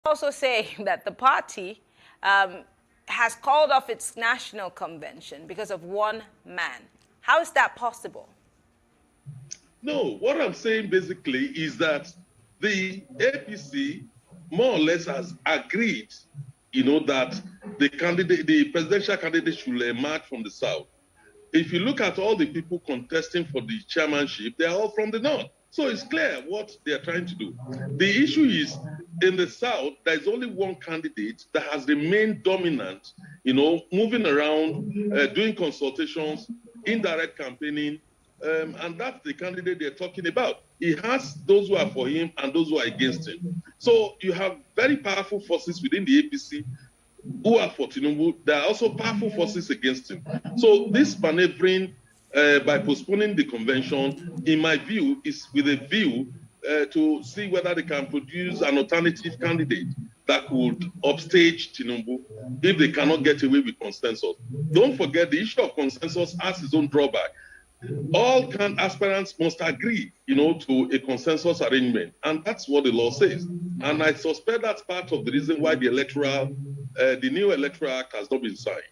Also saying that the party has called off its national convention because of one man. How is that possible? No, what I'm saying basically is that the APC more or less has agreed, that the presidential candidate should emerge from the South. If you look at all the people contesting for the chairmanship, they are all from the North. So it's clear what they are trying to do. The issue is in the South, there is only one candidate that has remained dominant, moving around, doing consultations, indirect campaigning, and that's the candidate they're talking about. He has those who are for him and those who are against him. So you have very powerful forces within the APC who are for Tinubu. There are also powerful forces against him. So this maneuvering by postponing the convention, in my view, is with a view to see whether they can produce an alternative candidate that could upstage Tinubu if they cannot get away with consensus. Don't forget the issue of consensus has its own drawback. All aspirants must agree, to a consensus arrangement, and that's what the law says. And I suspect that's part of the reason why the new electoral act has not been signed.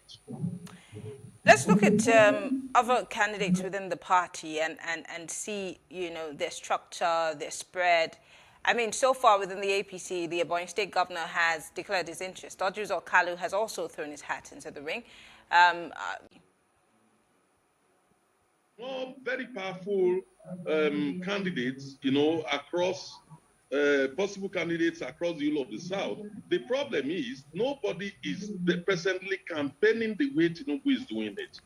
Let's look at other candidates within the party and see, their structure, their spread. I mean, so far within the APC, the Ebonyi State governor has declared his interest. Odjuz Okalu has also thrown his hat into the ring. More very powerful candidates, across possible candidates across the whole of the South. The problem is nobody is presently campaigning the way Tinubu is doing it.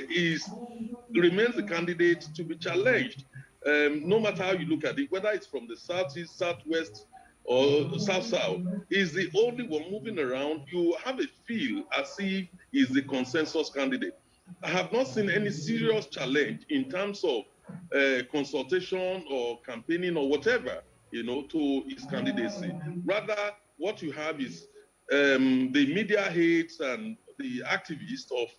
He remains the candidate to be challenged, no matter how you look at it, whether it's from the Southeast, Southwest, or South-South, is the only one moving around. You have a feel as if he's the consensus candidate. I have not seen any serious challenge in terms of consultation or campaigning or whatever, to his candidacy. Rather, what you have is the media hates and the activists of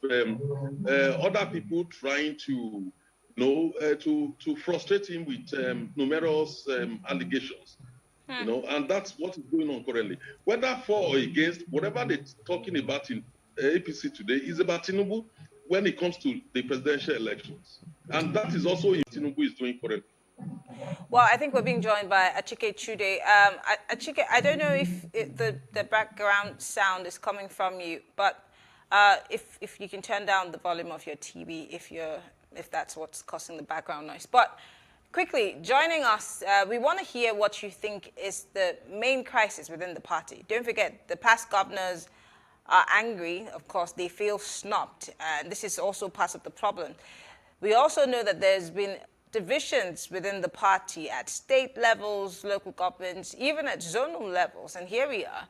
other people trying to, to frustrate him with numerous allegations. And that's what is going on currently. Whether for or against, whatever they're talking about in APC today is about Tinubu when it comes to the presidential elections. And that is also what Tinubu is doing currently. Well, I think we're being joined by Achike Chude. Achike, I don't know if the background sound is coming from you, but if you can turn down the volume of your TV if that's what's causing the background noise. But quickly, joining us, we want to hear what you think is the main crisis within the party. Don't forget, the past governors are angry. Of course, they feel snubbed, and this is also part of the problem. We also know that there's been divisions within the party at state levels, local governments, even at zonal levels, and here we are.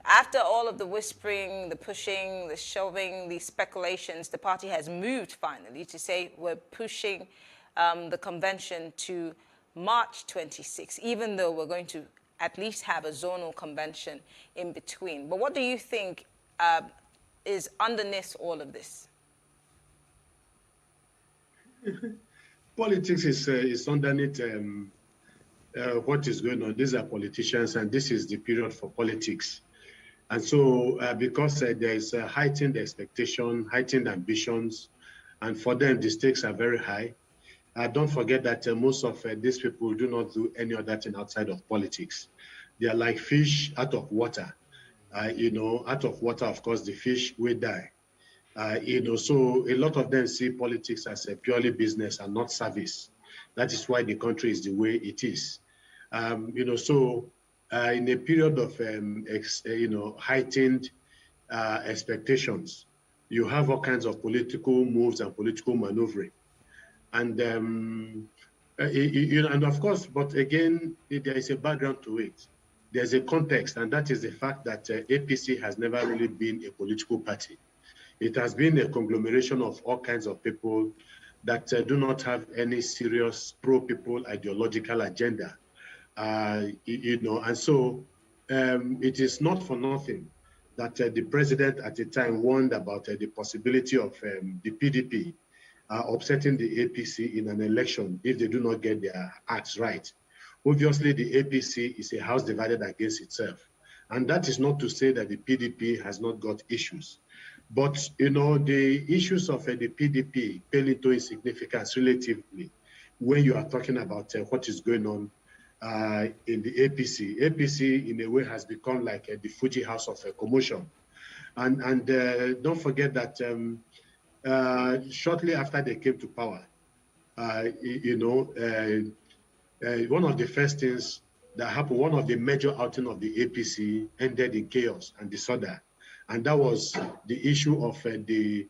After all of the whispering, the pushing, the shoving, the speculations, the party has moved finally to say we're pushing the convention to March 26, even though we're going to at least have a zonal convention in between. But what do you think is underneath all of this? Politics is underneath what is going on. These are politicians, and this is the period for politics. And so because there is heightened expectation, heightened ambitions, and for them the stakes are very high, don't forget that most of these people do not do any other thing outside of politics. They are like fish out of water. Out of water, of course, the fish will die. So a lot of them see politics as a purely business and not service. That is why the country is the way it is. In a period of heightened expectations, you have all kinds of political moves and political maneuvering, and and of course, but again, there is a background to it. There's a context, and that is the fact that APC has never really been a political party. It has been a conglomeration of all kinds of people that do not have any serious pro-people ideological agenda. And so it is not for nothing that the president at the time warned about the possibility of the PDP upsetting the APC in an election if they do not get their acts right. Obviously, the APC is a house divided against itself. And that is not to say that the PDP has not got issues. But, the issues of the PDP pale into insignificance relatively when you are talking about what is going on in the APC. APC, in a way, has become like the Fuji house of commotion. And don't forget that shortly after they came to power, one of the first things that happened, one of the major outings of the APC ended in chaos and disorder. And that was the issue of the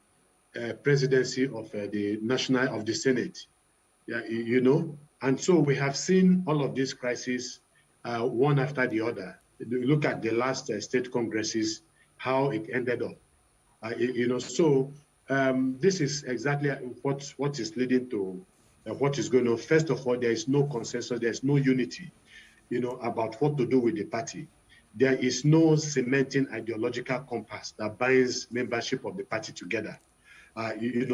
presidency of the Senate. Yeah, and so we have seen all of these crises one after the other. Look at the last state congresses, how it ended up. So this is exactly what is leading to what is going on. First of all, there is no consensus, there is no unity, about what to do with the party. There is no cementing ideological compass that binds membership of the party together.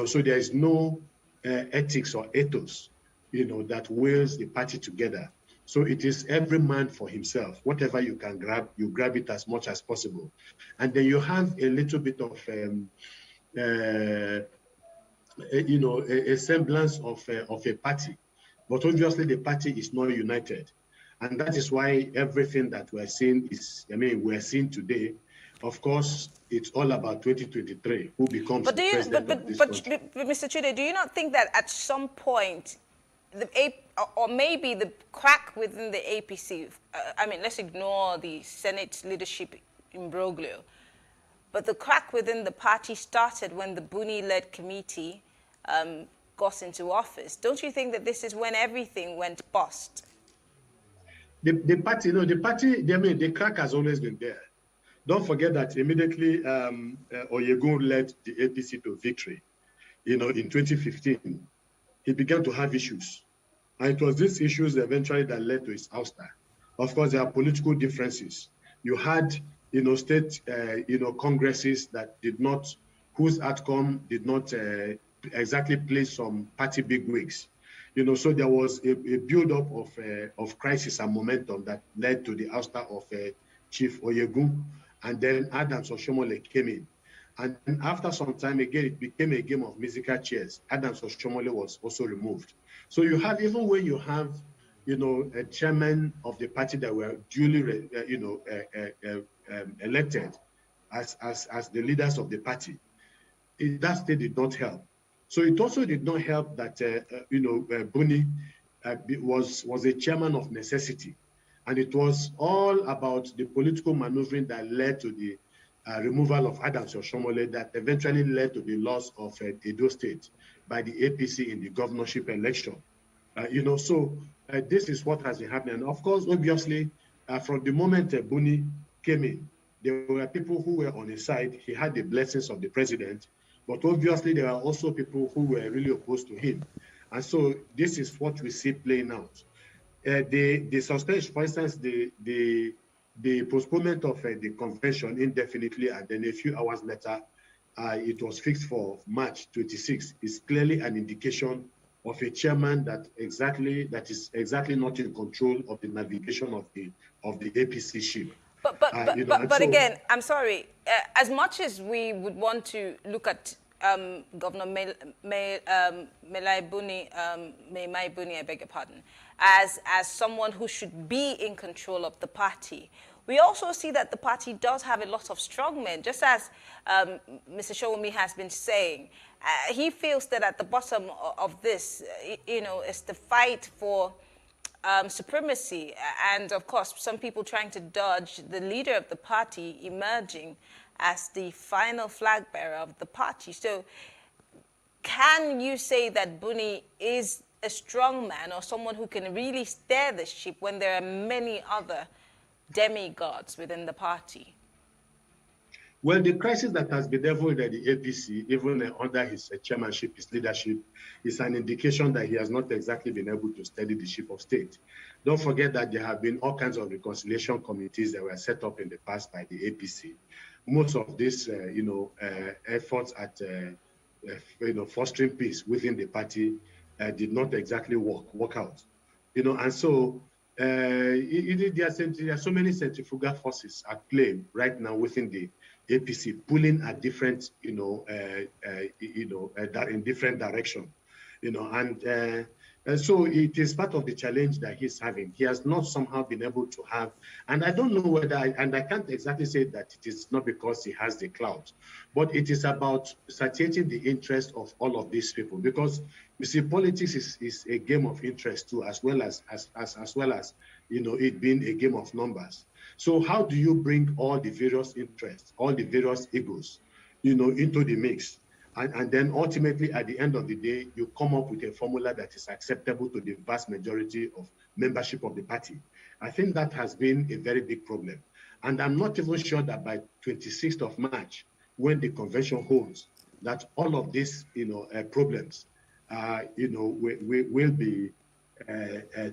So there is no ethics or ethos, that wills the party together. So it is every man for himself. Whatever you can grab, you grab it as much as possible. And then you have a little bit of, a semblance of a party. But obviously the party is not united. And that is why everything that we're seeing we're seeing today, of course, it's all about 2023, who becomes the president of this country. But Mr. Chude, do you not think that at some point, or maybe the crack within the APC, let's ignore the Senate leadership imbroglio, but the crack within the party started when the Buni-led committee got into office. Don't you think that this is when everything went bust? The party, the crack has always been there. Don't forget that immediately Oyegun led the APC to victory, in 2015. He began to have issues. And it was these issues eventually that led to his ouster. Of course, there are political differences. You had, state, congresses that whose outcome did not exactly place some party bigwigs. So there was a build-up of crisis and momentum that led to the ouster of Chief Oyegun, and then Adams Oshomole came in. And after some time, again, it became a game of musical chairs. Adams Oshomole was also removed. So you have, even when you have, a chairman of the party that were duly, elected as the leaders of the party, that state did not help. So it also did not help that, Buni was a chairman of necessity. And it was all about the political maneuvering that led to the removal of Adams Oshomole that eventually led to the loss of Edo State by the APC in the governorship election. So this is what has been happening. And of course, obviously, from the moment Buni came in, there were people who were on his side. He had the blessings of the president, but obviously there are also people who were really opposed to him. And so this is what we see playing out. The suspension, for instance, the postponement of the convention indefinitely, and then a few hours later, it was fixed for March 26, is clearly an indication of a chairman that is exactly not in control of the navigation of the APC ship. But again, I'm sorry. As much as we would want to look at Governor Melai Buni, I beg your pardon, as someone who should be in control of the party, we also see that the party does have a lot of strongmen, just as Mr. Showumi has been saying. He feels that at the bottom of this, is the fight for supremacy, and of course, some people trying to dodge the leader of the party emerging as the final flag bearer of the party. So can you say that Buni is a strong man or someone who can really steer the ship when there are many other demigods within the party? Well, the crisis that has bedeviled the APC, even under his chairmanship, his leadership, is an indication that he has not exactly been able to steady the ship of state. Don't forget that there have been all kinds of reconciliation committees that were set up in the past by the APC. Most of these, efforts at, fostering peace within the party did not exactly work out. And so there are so many centrifugal forces at play right now within the APC, pulling at different, that in different direction, and so it is part of the challenge that he's having. He has not somehow been able to have, and I don't know whether, and I can't exactly say that it is not because he has the clout, but it is about satiating the interest of all of these people. Because you see, politics is a game of interest too, as well as it being a game of numbers. So how do you bring all the various interests, all the various egos, into the mix? And then ultimately, at the end of the day, you come up with a formula that is acceptable to the vast majority of membership of the party. I think that has been a very big problem. And I'm not even sure that by 26th of March, when the convention holds, that all of these, problems, will be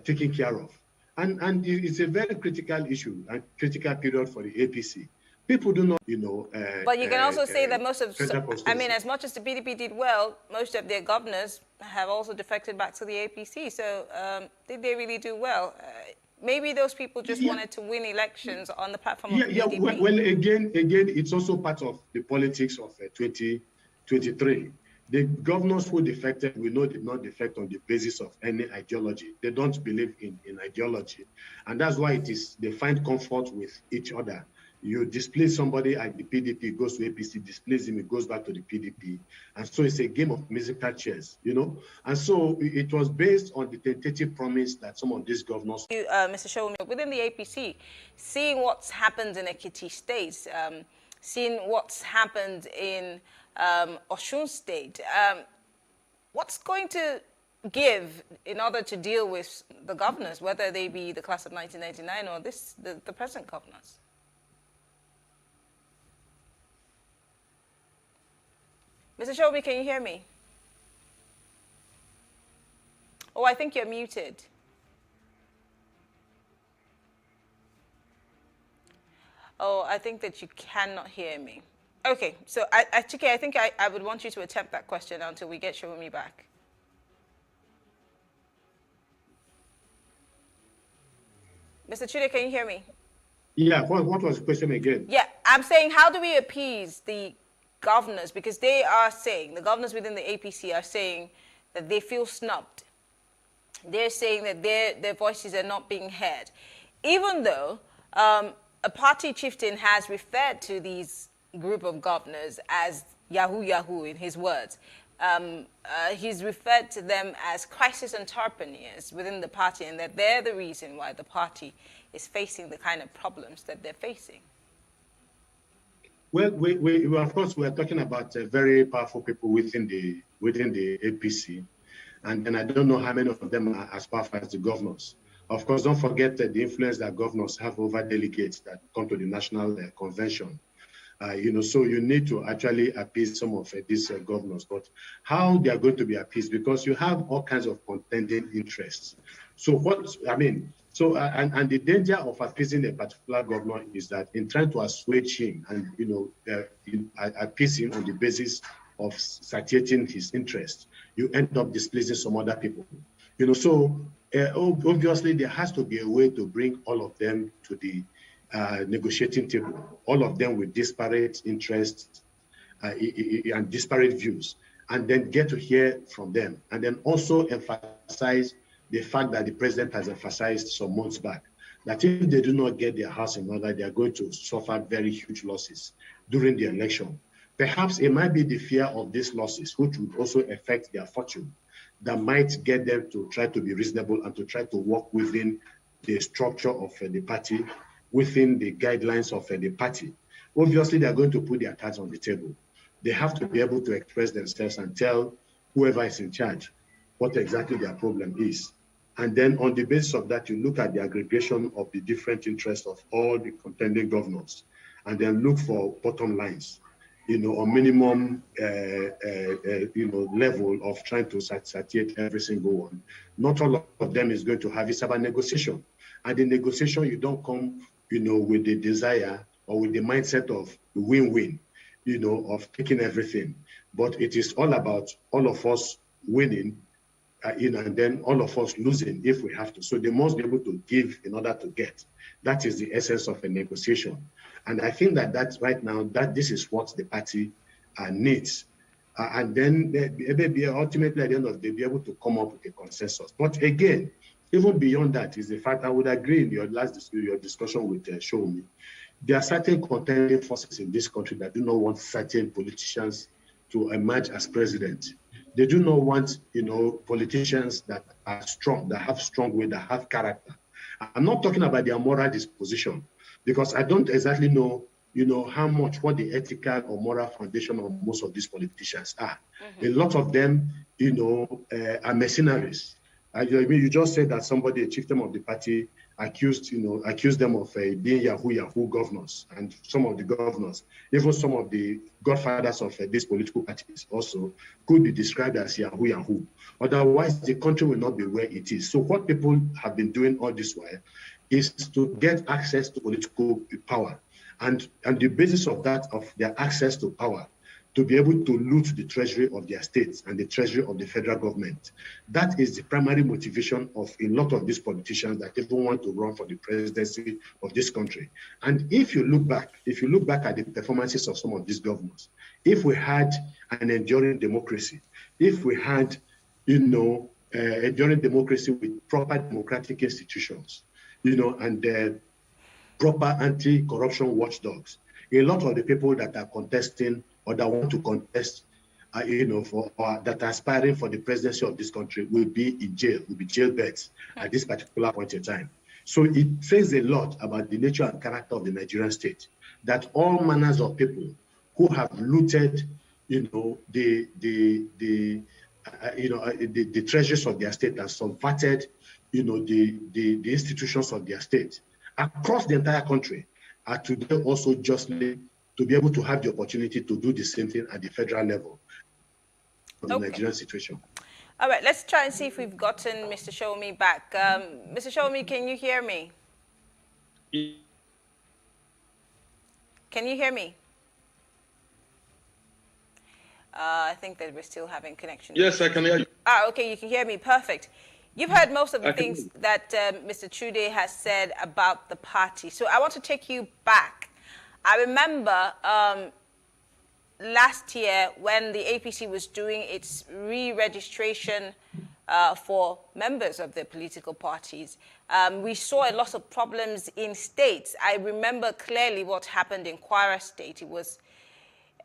taken care of. And it's a very critical issue and critical period for the APC. People do not, But you can also say that most of, I mean, as much as the PDP did well, most of their governors have also defected back to the APC. So did they really do well? Maybe those people just wanted to win elections on the platform of the PDP. Well, again, it's also part of the politics of 2023. The governors who defected, we know, did not defect on the basis of any ideology. They don't believe in ideology. And that's why they find comfort with each other. You displease somebody at the PDP, goes to APC, displease him, it goes back to the PDP. And so it's a game of musical chairs, And so it was based on the tentative promise that some of these governors... Mr. Showmi, within the APC, seeing what's happened in Ekiti State, seeing what's happened in Osun State, what's going to give in order to deal with the governors, whether they be the class of 1999 or the present governors? Mr. Shobi, can you hear me? Oh, I think you're muted. Oh, I think that you cannot hear me. Okay, so I think I would want you to attempt that question until we get Shomi back. Mr. Chude, can you hear me? Yeah, what was the question again? Yeah, I'm saying, how do we appease the governors? Because they are saying, the governors within the APC are saying that they feel snubbed. They're saying that their voices are not being heard. Even though a party chieftain has referred to these group of governors as Yahoo in his words. He's referred to them as crisis entrepreneurs within the party, and that they're the reason why the party is facing the kind of problems that they're facing. Well, we of course, we are talking about very powerful people within the APC, and I don't know how many of them are as powerful as the governors. Of course, don't forget the influence that governors have over delegates that come to the national convention. So you need to actually appease some of these governors. But how they are going to be appeased? Because you have all kinds of contending interests. So and the danger of appeasing a particular governor is that in trying to assuage him and appease him on the basis of satiating his interest, you end up displeasing some other people. So obviously there has to be a way to bring all of them to the negotiating table, all of them with disparate interests and disparate views, and then get to hear from them, and then also emphasize the fact that the president has emphasized some months back, that if they do not get their house in order, they are going to suffer very huge losses during the election. Perhaps it might be the fear of these losses, which would also affect their fortune, that might get them to try to be reasonable and to try to work within the structure of the party, within the guidelines of the party. Obviously, they are going to put their cards on the table. They have to be able to express themselves and tell whoever is in charge what exactly their problem is. And then on the basis of that, you look at the aggregation of the different interests of all the contending governors, and then look for bottom lines, or minimum, level of trying to satiate every single one. Not all of them is going to have. It's about negotiation. And the negotiation, you don't come, with the desire or with the mindset of win-win, of taking everything. But it is all about all of us winning and then all of us losing if we have to. So they must be able to give in order to get. That is the essence of a negotiation. And I think that that's right now, that this is what the party needs. And then maybe ultimately at the end of the day, be able to come up with a consensus. But again, even beyond that is the fact, I would agree in your discussion with Shomi, there are certain contending forces in this country that do not want certain politicians to emerge as president. They do not want, politicians that are strong, that have strong will, that have character. I'm not talking about their moral disposition, because I don't exactly know, what the ethical or moral foundation of most of these politicians are. A lot of them, are mercenaries. You just said that somebody, a chieftain of the party, accused them of being Yahoo governors, and some of the governors, even some of the godfathers of these political parties also could be described as Yahoo. Otherwise, the country will not be where it is. So what people have been doing all this while is to get access to political power. And the basis of that, of their access to power, to be able to loot the treasury of their states and the treasury of the federal government. That is the primary motivation of a lot of these politicians that even want to run for the presidency of this country. And if you look back at the performances of some of these governors, if we had an enduring democracy, if we had, enduring democracy with proper democratic institutions, and proper anti-corruption watchdogs, a lot of the people that are contesting or that want to contest, that are aspiring for the presidency of this country will be in jail, will be jailbirds at this particular point in time. So it says a lot about the nature and character of the Nigerian state, that all manners of people who have looted, the treasures of their state and subverted, the institutions of their state across the entire country are today also justly to be able to have the opportunity to do the same thing at the federal level of the Nigerian situation. All right, let's try and see if we've gotten Mr. Shomi back. Mr. Shomi, can you hear me? Can you hear me? I think that we're still having connection. Yes, I can hear you. Okay, you can hear me. Perfect. You've heard most of the things that Mr. Chude has said about the party. So I want to take you back. I remember last year when the APC was doing its re-registration for members of the political parties, we saw a lot of problems in states. I remember clearly what happened in Kwara State. It was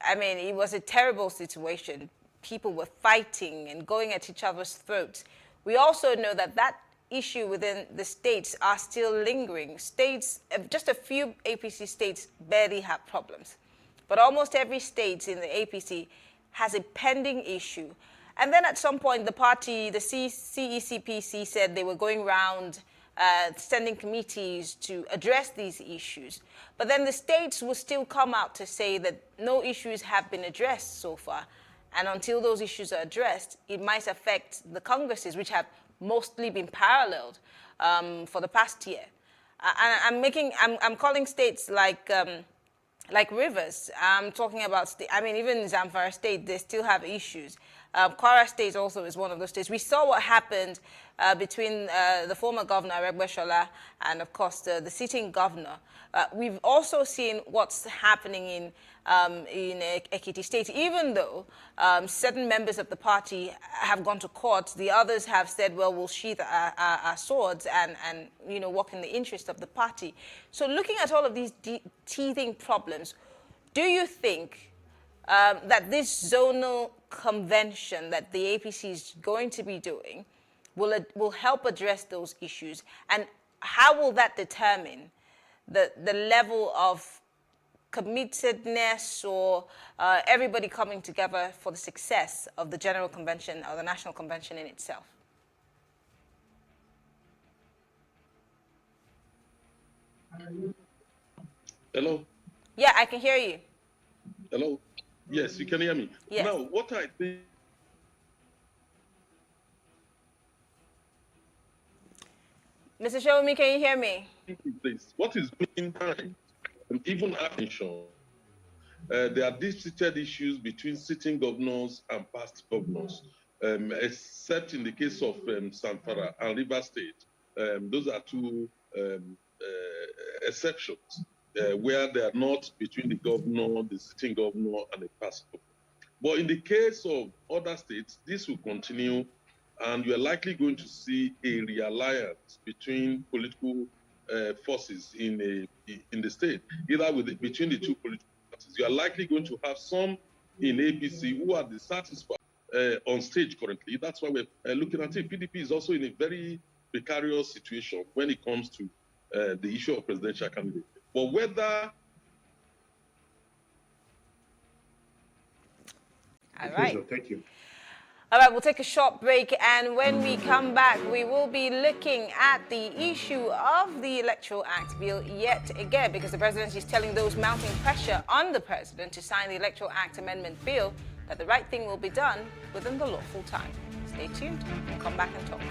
a terrible situation. People were fighting and going at each other's throats. We also know that issue within the states are still lingering. States, just a few APC states barely have problems. But almost every state in the APC has a pending issue. And then at some point, the party, the CECPC, said they were going around sending committees to address these issues. But then the states will still come out to say that no issues have been addressed so far. And until those issues are addressed, it might affect the congresses, which have mostly been paralleled for the past year. I'm calling states like Rivers. I'm talking about, even Zamfara State, they still have issues. Kwara State also is one of those states. We saw what happened between the former governor, Regbeshola, and of course the sitting governor. We've also seen what's happening in Ekiti State. Even though certain members of the party have gone to court, the others have said, well, we'll sheath our swords and work in the interest of the party. So looking at all of these teething problems, do you think that this zonal convention that the APC is going to be doing will help address those issues? And how will that determine the level of committedness or everybody coming together for the success of the General Convention or the National Convention in itself? Hello? Yeah, I can hear you. Hello? Yes, you can hear me. Yes. Now, what I think... Mr. Shomi, can you hear me? This. What is being done, and even attention, there are deep-seated issues between sitting governors and past governors. except in the case of Zamfara and River State. Those are two exceptions where they are not between the governor, the sitting governor, and the past governor. But in the case of other states, this will continue, and you are likely going to see a realliance between political forces in the state, either between the two political parties. You are likely going to have some in APC who are dissatisfied on stage currently. That's why we're looking at it. PDP is also in a very precarious situation when it comes to the issue of presidential candidate. But whether... All right. Thank you. All right, we'll take a short break, and when we come back, we will be looking at the issue of the Electoral Act bill yet again, because the presidency is telling those mounting pressure on the president to sign the Electoral Act amendment bill that the right thing will be done within the lawful time. Stay tuned. We'll come back and talk.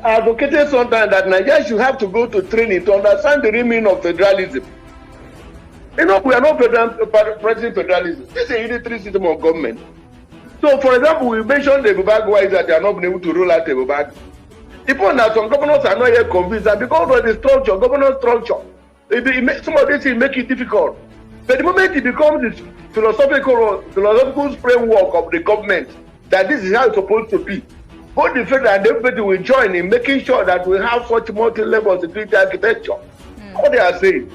I advocated sometimes that Nigeria should have to go to training to understand the real meaning of federalism. You know, we are not practicing federalism. This is a unitary system of government. So, for example, we mentioned the Ebubag why that they are not being able to roll out the Ebubag. The point that some governors are not yet convinced that because of the structure, governance structure, some of this will make it difficult. But the moment it becomes this philosophical framework of the government, that this is how it's supposed to be, both the federal and everybody will join in making sure that we have such multi-level security architecture. What they are saying.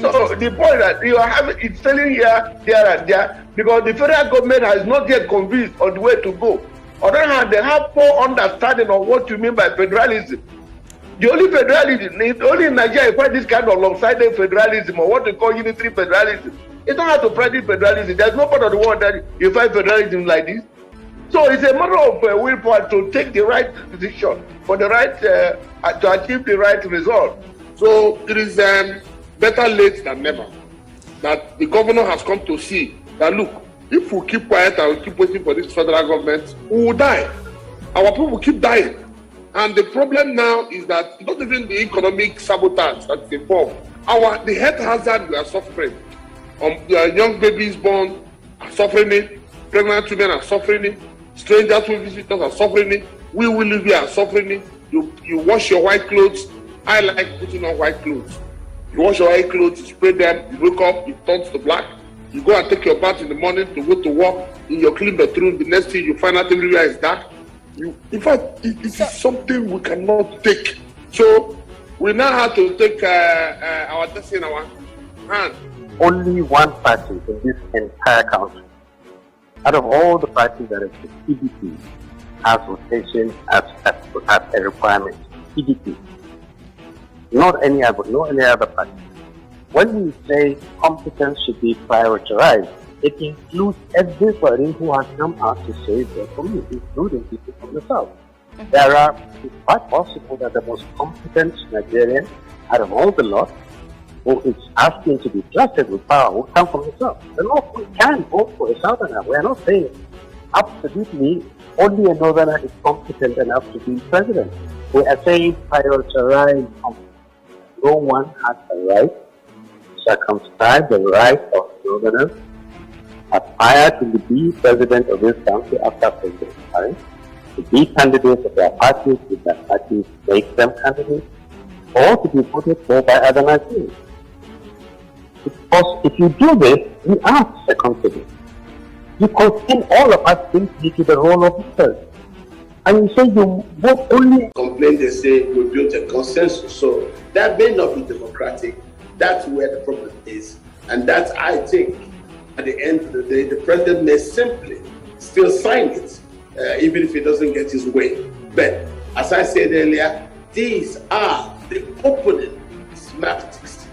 So the point that you are having, it's telling here, there and there, because the federal government has not yet convinced on the way to go. On the other hand, they have poor understanding of what you mean by federalism. The only federalism, only in Nigeria you find this kind of lopsided federalism, or what they call unitary federalism. It's not how to practice federalism. There's no part of the world that you find federalism like this. So it's a matter of willpower to take the right decision for the right to achieve the right result. So it is better late than never that the governor has come to see that look, if we keep quiet and we keep waiting for this federal government, we will die. Our people will keep dying. And the problem now is that not even the economic sabotage that is involved. The health hazard we are suffering. Young babies born are suffering it. Pregnant women are suffering it. Strangers who visitors are suffering it. We will live here are suffering it. You wash your white clothes. I like putting on white clothes. You wash your white clothes, you spray them, you wake up, it turns to black. You go and take your bath in the morning to go to work in your clean bedroom. The next thing you find out everywhere is dark. In fact, it is something we cannot take. So we now have to take our destiny in our hand. Only one party in this entire country, out of all the parties that exist, PDP has rotation as a requirement. PDP. Not any other party. When we say competence should be prioritized, it includes everybody who has come out to save their community, including people from the South. It's quite possible that the most competent Nigerian out of all the lot who is asking to be trusted with power will come from the South. The North, we can vote for a Southerner. We are not saying absolutely only a Northerner is competent enough to be president. We are saying prioritize competence. No one has a right to circumscribe the right of Northerners aspire to be president of this country after president time, to be candidates of their parties if their parties make them candidates, or to be voted for by other Nigerians. Because if you do this, you are second-class. You constrain all of us into the role of leaders. And you say you vote only. Complain, they say we built a consensus. So that may not be democratic. That's where the problem is. And that's, I think, at the end of the day, the president may simply still sign it, even if he doesn't get his way. But as I said earlier, these are the opening schematics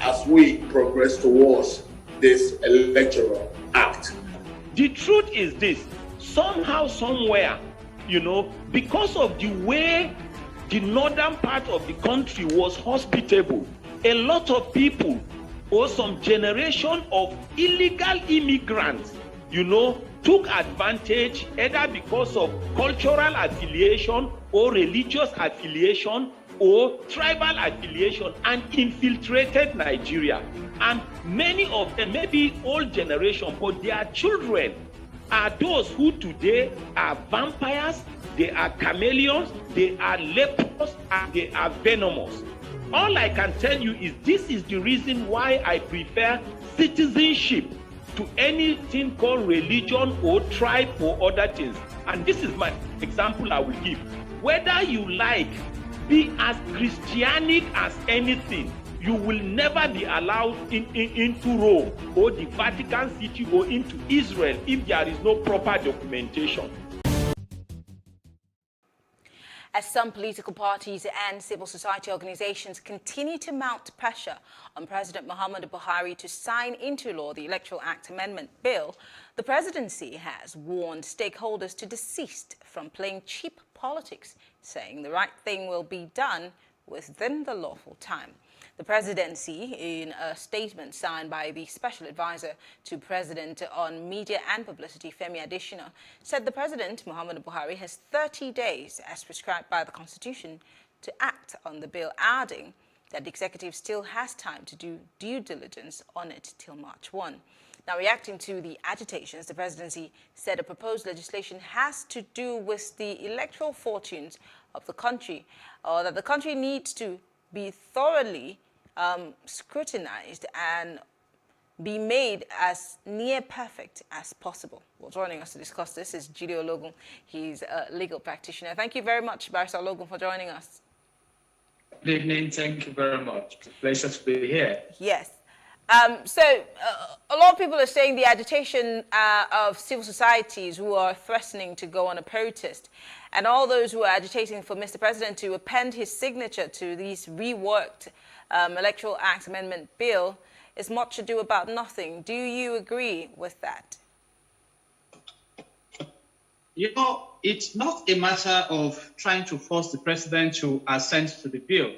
as we progress towards this electoral act. The truth is this: somehow, somewhere, because of the way the northern part of the country was hospitable. A lot of people, or some generation of illegal immigrants, took advantage either because of cultural affiliation or religious affiliation or tribal affiliation and infiltrated Nigeria. And many of them, maybe old generation, but their children are those who today are vampires, they are chameleons, they are lepers, and they are venomous. All I can tell you is this is the reason why I prefer citizenship to anything called religion or tribe or other things. And this is my example I will give. Whether you like, be as Christianic as anything, you will never be allowed into Rome or the Vatican City or into Israel if there is no proper documentation. As some political parties and civil society organizations continue to mount pressure on President Muhammadu Buhari to sign into law the Electoral Act Amendment Bill, the presidency has warned stakeholders to desist from playing cheap politics, saying the right thing will be done within the lawful time. The presidency, in a statement signed by the Special Advisor to President on Media and Publicity, Femi Adesina, said the President, Muhammadu Buhari, has 30 days, as prescribed by the Constitution, to act on the bill, adding that the executive still has time to do due diligence on it till March 1. Now, reacting to the agitations, the presidency said a proposed legislation has to do with the electoral fortunes of the country, or that the country needs to be thoroughly scrutinized and be made as near perfect as possible. Well, joining us to discuss this is Jude Ologun. He's a legal practitioner. Thank you very much, Barrister Ologun, for joining us. Good evening. Thank you very much. It's a pleasure to be here. Yes. A lot of people are saying the agitation of civil societies who are threatening to go on a protest, and all those who are agitating for Mr. President to append his signature to these reworked Electoral Act Amendment Bill is much ado about nothing. Do you agree with that? It's not a matter of trying to force the president to assent to the bill.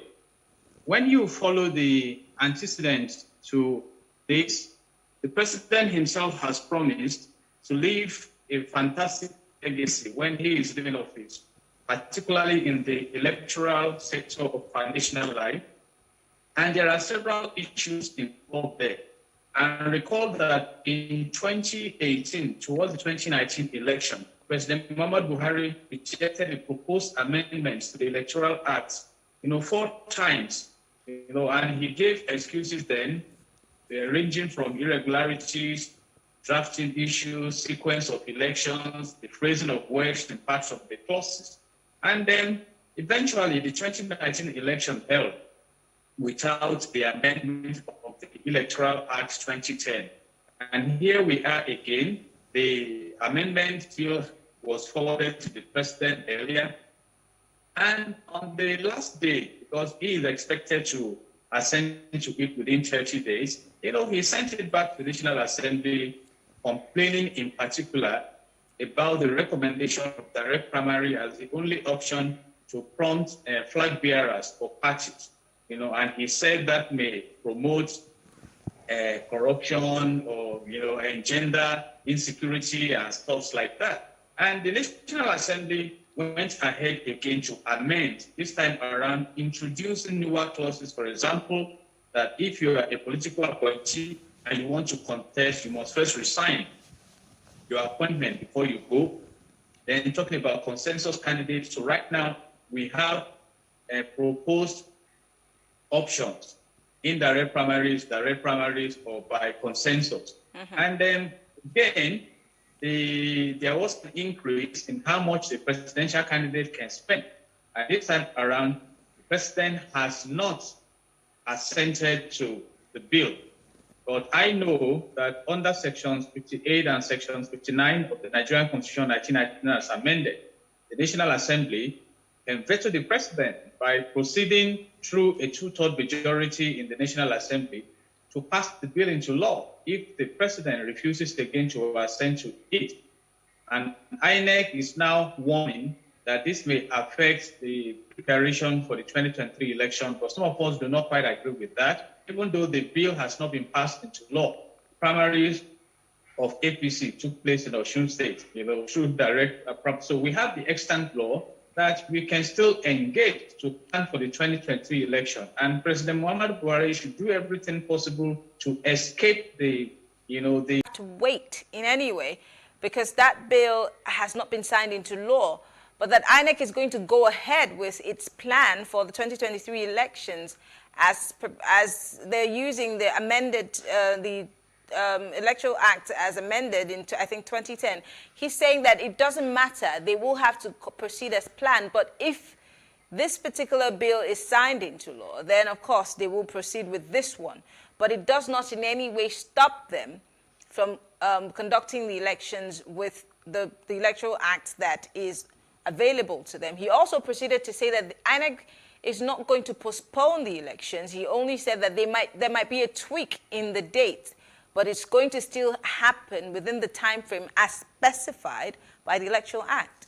When you follow the antecedents to this, the president himself has promised to leave a fantastic legacy when he is leaving office, particularly in the electoral sector of our national life. And there are several issues involved there. And recall that in 2018, towards the 2019 election, President Muhammadu Buhari rejected the proposed amendments to the Electoral Act, 4 times, and he gave excuses then, ranging from irregularities, drafting issues, sequence of elections, the phrasing of words in parts of the clauses. And then eventually the 2019 election held without the amendment of the Electoral Act 2010. And here we are again. The amendment bill was forwarded to the president earlier. And on the last day, because he is expected to assent to it within 30 days, he sent it back to the National Assembly, complaining in particular about the recommendation of direct primary as the only option to prompt flag bearers for parties. And he said that may promote corruption or, engender insecurity and stuff like that. And the National Assembly went ahead again to amend, this time around, introducing newer clauses. For example, that if you are a political appointee and you want to contest, you must first resign your appointment before you go. Then talking about consensus candidates. So right now, we have proposed options, indirect primaries, direct primaries, or by consensus. And then again, there was an increase in how much the presidential candidate can spend. And this time around, the president has not assented to the bill. But I know that under sections 58 and sections 59 of the Nigerian Constitution 1999 as amended, the National Assembly can veto the president by proceeding through a 2/3 majority in the National Assembly to pass the bill into law if the president refuses again to assent to it. And INEC is now warning that this may affect the preparation for the 2023 election, but some of us do not quite agree with that. Even though the bill has not been passed into law, primaries of APC took place in Osun State, through direct. So we have the extant law that we can still engage to plan for the 2023 election. And President Muhammadu Buhari should do everything possible to escape the. To wait in any way, because that bill has not been signed into law, but that INEC is going to go ahead with its plan for the 2023 elections as they're using the amended, Electoral Act as amended in, I think, 2010. He's saying that it doesn't matter. They will have to proceed as planned. But if this particular bill is signed into law, then, of course, they will proceed with this one. But it does not in any way stop them from conducting the elections with the Electoral Act that is available to them. He also proceeded to say that the INEC is not going to postpone the elections. He only said that there might be a tweak in the date, but it's going to still happen within the time frame as specified by the Electoral Act.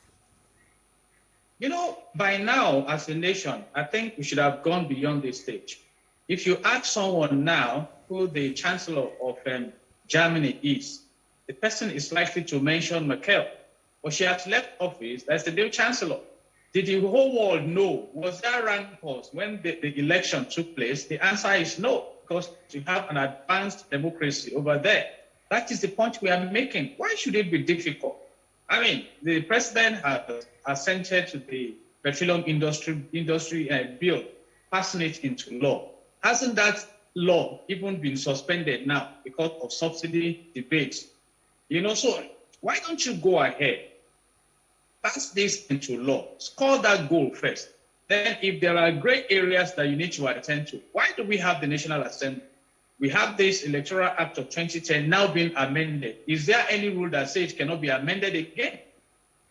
By now, as a nation, I think we should have gone beyond this stage. If you ask someone now who the Chancellor of Germany is, the person is likely to mention Merkel. But she has left office as the new Chancellor. Did the whole world know? Was there rancors when the election took place? The answer is no, because you have an advanced democracy over there. That is the point we are making. Why should it be difficult? I mean, the president has assented to the petroleum industry bill, passing it into law. Hasn't that law even been suspended now because of subsidy debates? So why don't you go ahead, pass this into law, score that goal first. Then if there are gray areas that you need to attend to, why do we have the National Assembly? We have this Electoral Act of 2010 now being amended. Is there any rule that says it cannot be amended again?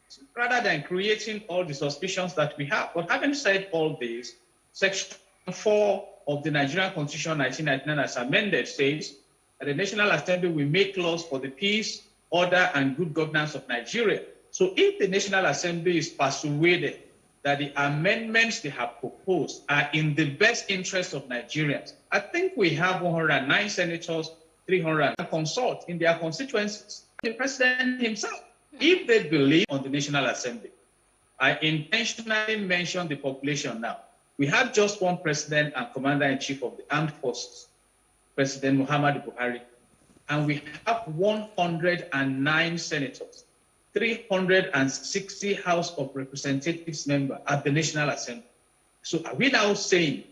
So rather than creating all the suspicions that we have. But having said all this, Section 4 of the Nigerian Constitution 1999 as amended says that the National Assembly will make laws for the peace, order, and good governance of Nigeria. So if the National Assembly is persuaded that the amendments they have proposed are in the best interest of Nigerians, I think we have 109 senators, 300 consult in their constituencies. The president himself, if they believe on the National Assembly. I intentionally mentioned the population now. We have just one president and commander-in-chief of the armed forces, President Muhammadu Buhari, and we have 109 senators, 360 House of Representatives members at the National Assembly. So are we now saying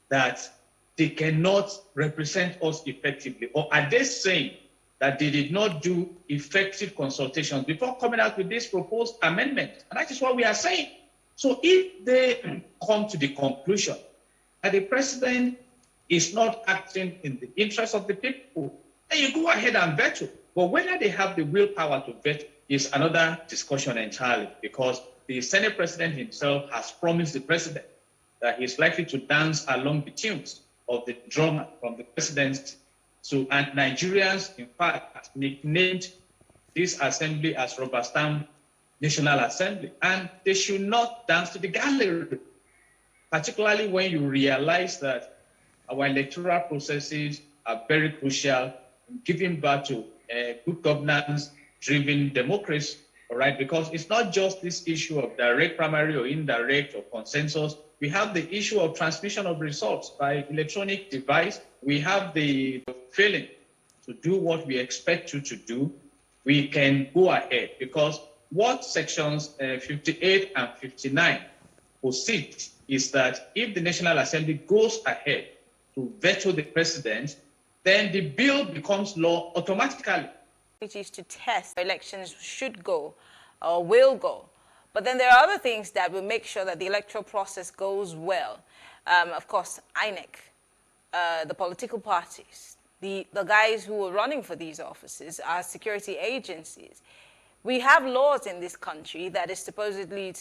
that they cannot represent us effectively? Or are they saying that they did not do effective consultations before coming out with this proposed amendment? And that is what we are saying. So if they come to the conclusion that the president is not acting in the interest of the people, then you go ahead and veto. But whether they have the willpower to veto is another discussion entirely, because the Senate president himself has promised the president that he's likely to dance along the tunes of the drummer from the presidency. So, and Nigerians, in fact, have nicknamed this assembly as Rubber Stamp National Assembly, and they should not dance to the gallery, particularly when you realize that our electoral processes are very crucial in giving birth to good governance-driven democracy, all right? Because it's not just this issue of direct primary or indirect or consensus. We have the issue of transmission of results by electronic device. We have the failing to do what we expect you to do. We can go ahead, because what sections 58 and 59 proceed is that if the National Assembly goes ahead to veto the president, then the bill becomes law automatically. It is to test elections should go or will go. But then there are other things that will make sure that the electoral process goes well. Of course, INEC, the political parties, the guys who are running for these offices are security agencies. We have laws in this country that is supposedly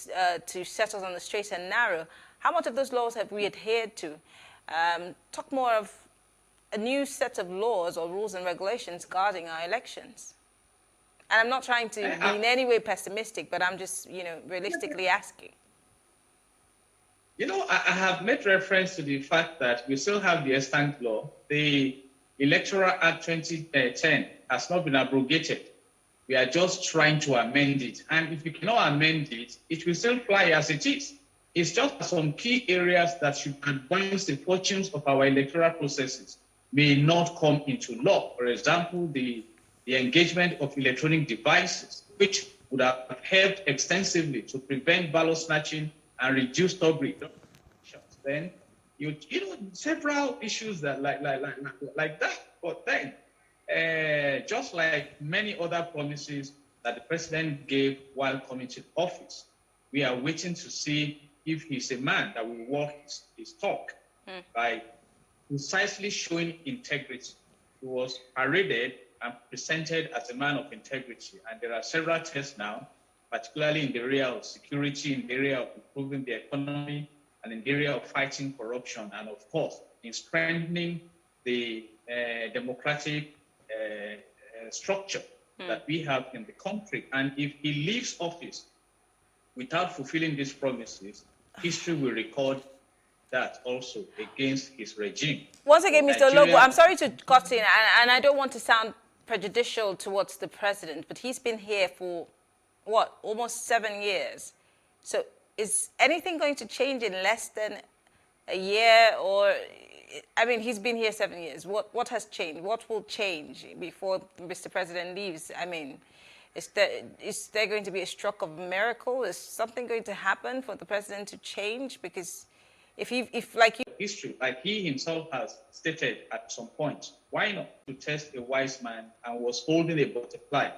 to set us on the straight and narrow. How much of those laws have we adhered to? Talk more of a new set of laws or rules and regulations guarding our elections. And I'm not trying to be in any way pessimistic, but I'm just, realistically asking. I have made reference to the fact that we still have the extant law. The Electoral Act 2010 has not been abrogated. We are just trying to amend it. And if we cannot amend it, it will still fly as it is. It's just some key areas that should advance the fortunes of our electoral processes may not come into law. For example, the engagement of electronic devices, which would have helped extensively to prevent ballot snatching and reduce robbery. Then several issues that like that. But then, just like many other promises that the president gave while coming to office, we are waiting to see if he's a man that will walk his talk by precisely showing integrity. He was paraded and presented as a man of integrity. And there are several tests now, particularly in the area of security, in the area of improving the economy, and in the area of fighting corruption, and of course, in strengthening the democratic structure that we have in the country. And if he leaves office without fulfilling these promises, history will record that also against his regime. Once again, Mr. Logo, I'm sorry to cut in, and I don't want to sound prejudicial towards the president, but he's been here for, what, almost 7 years. So is anything going to change in less than a year? Or, I mean, he's been here 7 years. What has changed? What will change before Mr. President leaves? I mean, is there going to be a stroke of a miracle? Is something going to happen for the president to change? Because if like you... History, like he himself has stated at some point, why not to test a wise man, and was holding a butterfly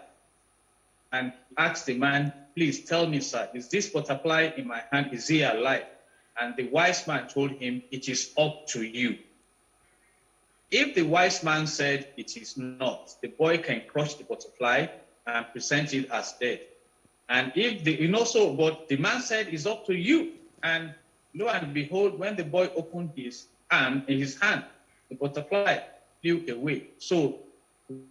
and asked the man, please tell me, sir, is this butterfly in my hand, is he alive? And the wise man told him, it is up to you. If the wise man said it is not, the boy can crush the butterfly and present it as dead. And if but the man said it's up to you. And lo and behold, when the boy opened his hand, the butterfly flew away. So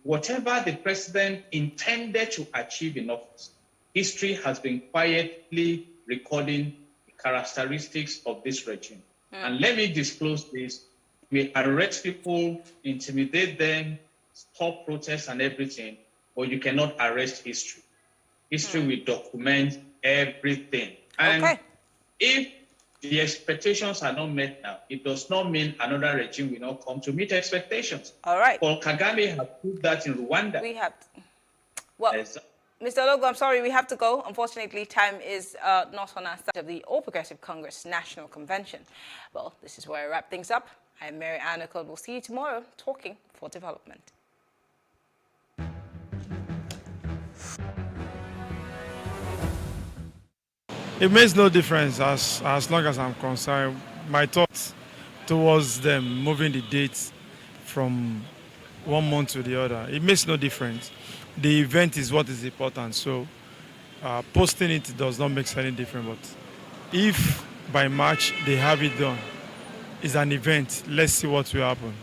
whatever the president intended to achieve in office, history has been quietly recording the characteristics of this regime. And let me disclose this. We arrest people, intimidate them, stop protests and everything, but you cannot arrest history. History will document everything. And if the expectations are not met now, it does not mean another regime will not come to meet expectations. All right. Paul Kagame has proved that in Rwanda. We have... Well, Mr. Logo, I'm sorry, we have to go. Unfortunately, time is not on our side of the All Progressive Congress National Convention. Well, this is where I wrap things up. I am Mary Ann Okol. We'll see you tomorrow, talking for development. It makes no difference as long as I'm concerned. My thoughts towards them moving the dates from 1 month to the other, it makes no difference. The event is what is important, so posting it does not make any difference. But if by March they have it done, it's an event, let's see what will happen.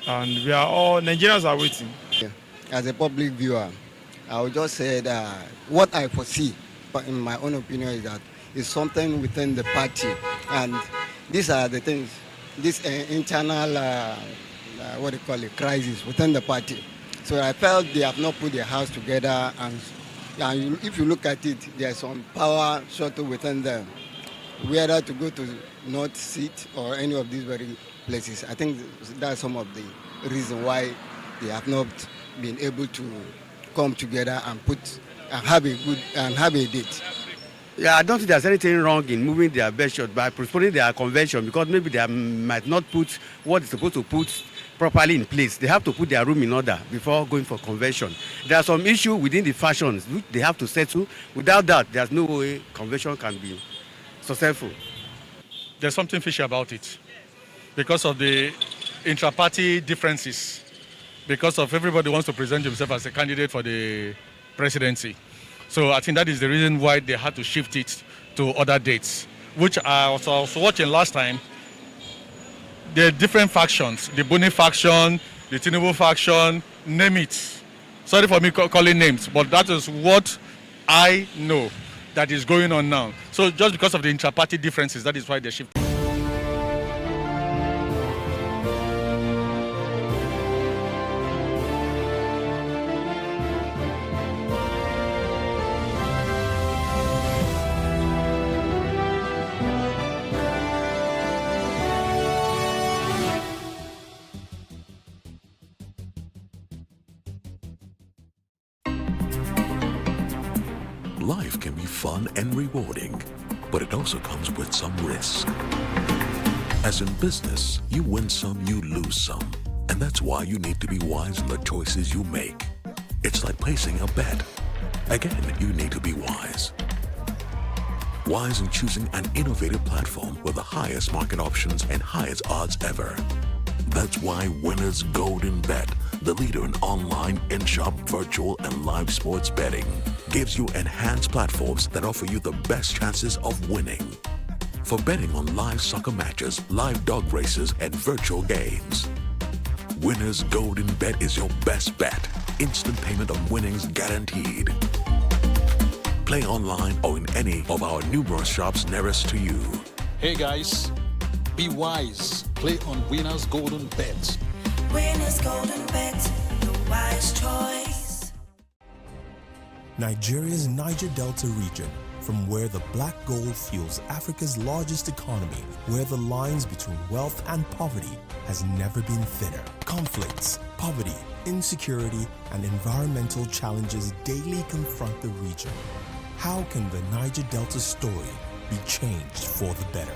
And we are all, Nigerians are waiting. Yeah. As a public viewer, I would just say that what I foresee, but in my own opinion, is that it's something within the party. And these are the things, this internal, crisis within the party. So I felt they have not put their house together, and if you look at it, there's some power shuttle within them, whether to go to North Seat or any of these very places. I think that's some of the reason why they have not been able to come together and have a date. Yeah, I don't think there's anything wrong in moving their best shot by postponing their convention, because maybe they might not put what they're supposed to put properly in place. They have to put their room in order before going for convention. There are some issues within the factions which they have to settle. Without that, there's no way convention can be successful. There's something fishy about it because of the intra-party differences, because of everybody wants to present himself as a candidate for the presidency. So I think that is the reason why they had to shift it to other dates, which I was watching last time. The different factions, the Buni faction, the Tinubu faction, name it. Sorry for me calling names, but that is what I know that is going on now. So just because of the intra-party differences, that is why they're shifting. Life can be fun and rewarding, but it also comes with some risk. As in business, you win some, you lose some. And that's why you need to be wise in the choices you make. It's like placing a bet. Again, you need to be wise. Wise in choosing an innovative platform with the highest market options and highest odds ever. That's why Winners Golden Bet, the leader in online, in-shop, virtual, and live sports betting, gives you enhanced platforms that offer you the best chances of winning. For betting on live soccer matches, live dog races, and virtual games. Winners Golden Bet is your best bet. Instant payment on winnings guaranteed. Play online or in any of our numerous shops nearest to you. Hey guys, be wise. Play on Winners Golden Bet. Winners Golden Bet, the wise choice. Nigeria's Niger Delta region, from where the black gold fuels Africa's largest economy, where the lines between wealth and poverty has never been thinner. Conflicts, poverty, insecurity, and environmental challenges daily confront the region. How can the Niger Delta story be changed for the better?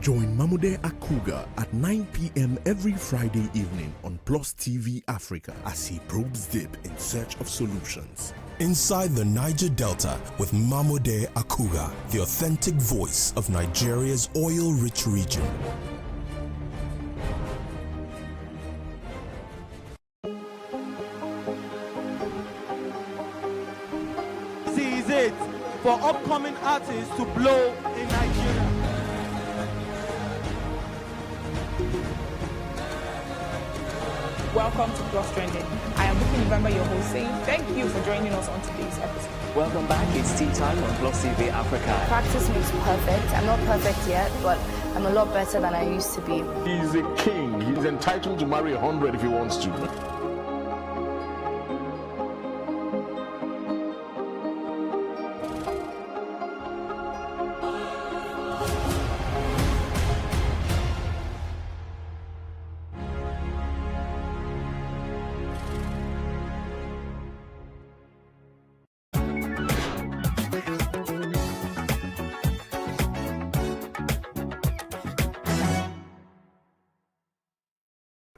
Join Mamude Akuga at 9 p.m. every Friday evening on PlusTvAfrica as he probes deep in search of solutions. Inside the Niger Delta with Mamude Akuga, the authentic voice of Nigeria's oil-rich region. This is it for upcoming artists to blow in Nigeria. Welcome to Plus Trending. I am Booking November, your host, saying thank you for joining us on today's episode. Welcome back. It's tea time on PlusTvAfrica. Practice makes perfect. I'm not perfect yet, but I'm a lot better than I used to be. He's a king. He's entitled to marry 100 if he wants to.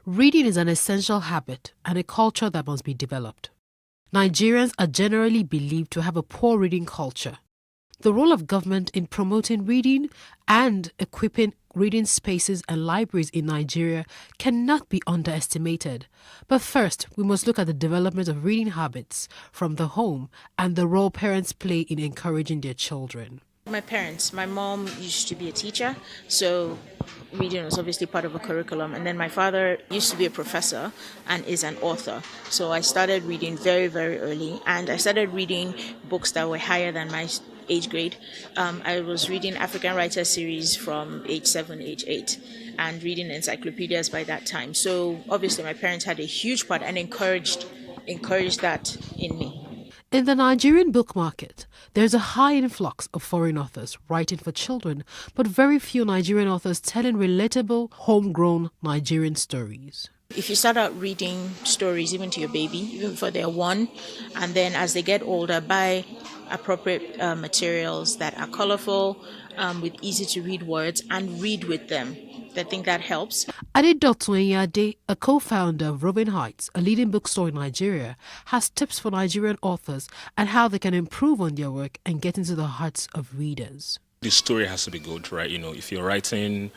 Reading is an essential habit and a culture that must be developed. Nigerians are generally believed to have a poor reading culture. The role of government in promoting reading and equipping reading spaces and libraries in Nigeria cannot be underestimated. But first, we must look at the development of reading habits from the home and the role parents play in encouraging their children. My parents, my mom used to be a teacher, so reading was obviously part of a curriculum. And then my father used to be a professor and is an author. So I started reading very, very early, and I started reading books that were higher than my age grade. I was reading African Writer series from age 7, age 8, and reading encyclopedias by that time. So obviously my parents had a huge part and encouraged that in me. In the Nigerian book market, there's a high influx of foreign authors writing for children, but very few Nigerian authors telling relatable, homegrown Nigerian stories. If you start out reading stories even to your baby, even before they're 1, and then as they get older, buy appropriate materials that are colorful, with easy to read words, and read with them. I think that helps. Adedotun Enyade, a co-founder of Robin Heights, a leading bookstore in Nigeria, has tips for Nigerian authors and how they can improve on their work and get into the hearts of readers. The story has to be good, right? If you're writing,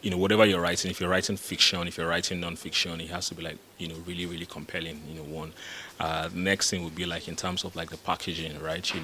whatever you're writing, if you're writing fiction, if you're writing non-fiction, it has to be like, really, really compelling, one. Next thing would be like in terms of like the packaging, right?